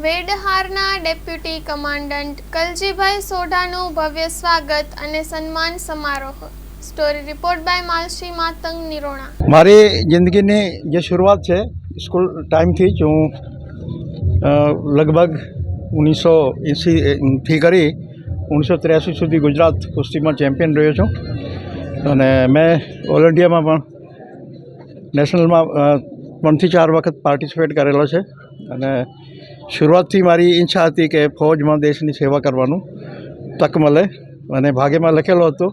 વેડહારના deputy commandant Kaljibhai સોઢાનું ભવ્ય સ્વાગત અને સન્માન સમારોહ. સ્ટોરી રિપોર્ટ બાય માલશ્રી માતંગ નિરોણા. મારી જિંદગીની જે શરૂઆત છે સ્કૂલ ટાઈમથી જ હું લગભગ 1980થી કરી 1983 સુધી ગુજરાત કુસ્તીમાં ચેમ્પિયન રહ્યો છું અને મેં ઓલ ઇન્ડિયામાં પણ નેશનલમાં 3 થી 4 વખત પાર્ટિસિપેટ કરેલો છે. અને શરૂઆતથી મારી ઈચ્છા હતી કે ફૌજમાં દેશની સેવા કરવાનું તક મળે અને ભાગ્યમાં લખેલો હતો.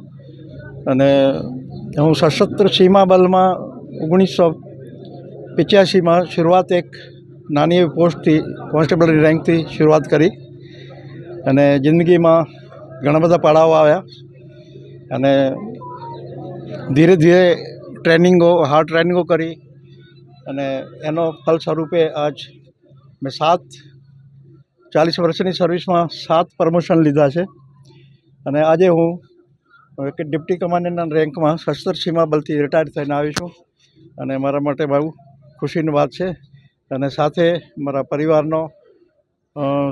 અને હું સશસ્ત્ર સીમા બલમાં 1985માં શરૂઆત એક નાની એવી પોસ્ટથી કોન્સ્ટેબલની રેન્કથી શરૂઆત કરી અને જિંદગીમાં ઘણા બધા પડાવો આવ્યા અને ધીરે ધીરે હાર્ડ ટ્રેનિંગો કરી અને એનો ફલ સ્વરૂપે આજ મેં 40 વર્ષની સર્વિસમાં 7 પ્રમોશન લીધા છે અને આજે હું એક ડિપ્ટી કમાન્ડન્ટના રેન્કમાં સશસ્ત્ર સીમા બલથી રિટાયર થઈને આવી છું અને મારા માટે બહુ ખુશીની વાત છે. અને સાથે મારા પરિવારનો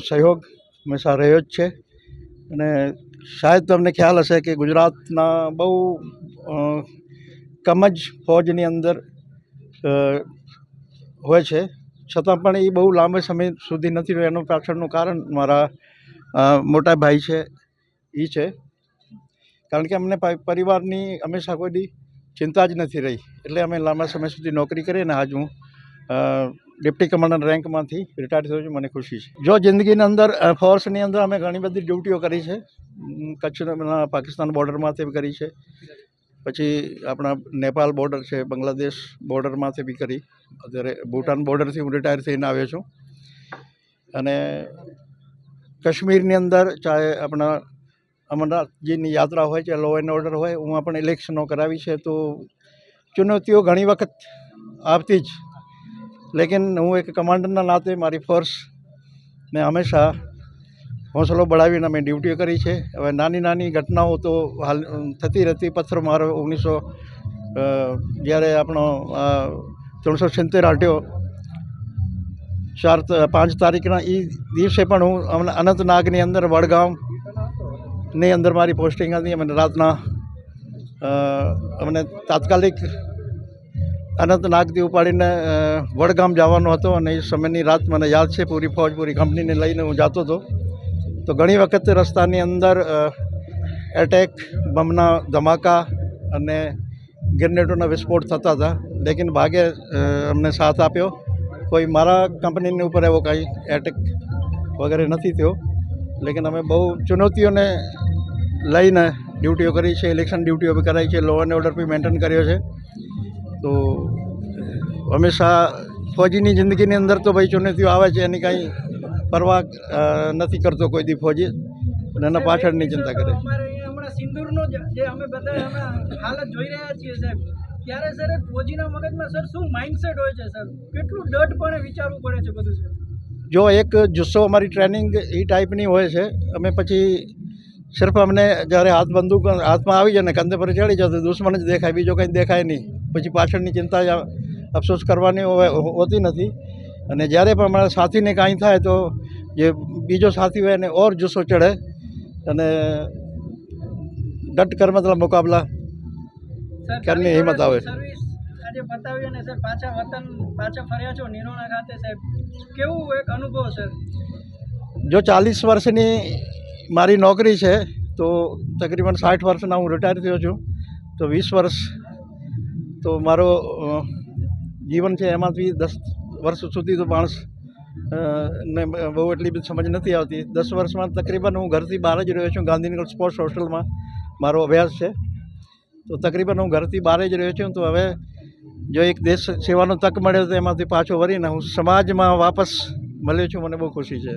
સહયોગ હંમેશા રહ્યો જ છે. અને શાયદ તમને ખ્યાલ હશે કે ગુજરાતના બહુ કમ જ ફૌજની અંદર હોય છે, છતાં પણ એ બહુ લાંબા સમય સુધી નથી રહ્યો. એનું પાછળનું કારણ મારા મોટા ભાઈ છે એ છે, કારણ કે અમને પરિવારની હંમેશા કોઈ ચિંતા જ નથી રહી, એટલે અમે લાંબા સમય સુધી નોકરી કરી અને આજ હું ડિપ્ટી કમાન્ડર રેન્કમાંથી રિટાયર થયો છું. મને ખુશી છે. જો જિંદગીની અંદર ફોર્સની અંદર અમે ઘણી બધી ડ્યુટીઓ કરી છે. કચ્છના પાકિસ્તાન બોર્ડરમાંથી બી કરી છે, પછી આપણા નેપાળ બોર્ડર છે, બાંગ્લાદેશ બોર્ડરમાંથી બી કરી, અત્યારે ભૂટાન બોર્ડરથી હું રિટાયર થઈને આવ્યો છું. અને કાશ્મીરની અંદર ચાહે આપણા અમરનાથજીની યાત્રા હોય, ચાહે લો એન્ડ ઓર્ડર હોય, હું પણ ઇલેક્શનો કરાવી છે. તો ચુનૌતીઓ ઘણી વખત આવતી જ, લેકિન હું એક કમાન્ડરના નાતે મારી ફોર્સને હંમેશા હોંસલો બળાવીને અમે ડ્યુટીઓ કરી છે. હવે નાની નાની ઘટનાઓ તો હાલ થતી રહેતી. પથ્થરમારો 1900 જ્યારે આપણો 376 હટ્યો 5 તારીખના એ દિવસે પણ હું અનંતનાગની અંદર વડગામની અંદર મારી પોસ્ટિંગ હતી. અને રાતના અમને તાત્કાલિક અનંતનાગથી ઉપાડીને વડગામ જવાનો હતો અને એ સમયની રાત મને યાદ છે. પૂરી ફૌજ, પૂરી કંપનીને લઈને હું જતો હતો. તો ઘણી વખત રસ્તાની અંદર એટેક, બમના ધમાકા અને ગ્રેનેડોના વિસ્ફોટ થતા હતા, લેકિન ભાગ્યે અમને સાથ આપ્યો. કોઈ મારા કંપનીની ઉપર એવો કાંઈ એટેક વગેરે નથી થયો, લેકિન અમે બહુ ચુનૌતીઓને લઈને ડ્યુટીઓ કરી છે. ઇલેક્શન ડ્યુટીઓ બી કરાઈ છે, law and order B maintain કર્યો છે. તો હંમેશા ફૌજીની જિંદગીની અંદર તો ભાઈ ચુનૌતીઓ આવે છે, એની કાંઈ પરવા નથી કરતો કોઈ દી ફૌજી, અને એના પાછળની ચિંતા કરે. હમણાં સિંદૂરનો જે અમે બધા હાલત જોઈ રહ્યા છીએ સાહેબ, ત્યારે સર ફૌજીના મગજમાં સર શું માઇન્ડસેટ હોય છે સર? કેટલું ડટપણે વિચારવું પડે છે બધું સર? જો એક જુસ્સો, અમારી ટ્રેનિંગ એ ટાઈપની હોય છે. અમે પછી સિર્ફ અમને જ્યારે બંદૂક હાથમાં આવી જાય ને કંધે પર ચડી જાય તો દુશ્મન જ દેખાય, બીજો કંઈ દેખાય નહીં. પછી પાછળની ચિંતા અફસોસ કરવાની હોતી નથી. અને જ્યારે પણ અમારા સાથીને કાંઈ થાય તો જે બીજો સાથી હોય એને ઓર જુસ્સો ચડે અને ડટ કર મતલબ મુકાબલા કરની હિંમત આવે. સર્વિસ આજે પતાવી અને સર પાછા ફર્યા છો નિરોણા ખાતે સાહેબ, કેવું એક અનુભવ સર? જો 40 વર્ષની મારી નોકરી છે તો તકરીબન 60 વર્ષના હું રિટાયર થયો છું. તો 20 વર્ષ તો મારો જીવન છે, એમાંથી 10 વર્ષ સુધી તો માણસ ને બહુ એટલી બધી સમજ નથી આવતી. 10 વર્ષમાં તકરીબન હું ઘરથી બહાર જ રહ્યો છું. ગાંધીનગર સ્પોર્ટ્સ હોસ્ટેલમાં મારો અભ્યાસ છે, તો તકરીબન હું ઘરથી બહાર જ રહ્યો છું. તો હવે જો એક દેશ સેવાનો તક મળ્યો તો એમાંથી પાછો વળીને હું સમાજમાં વાપસ મળ્યો છું. મને બહુ ખુશી છે.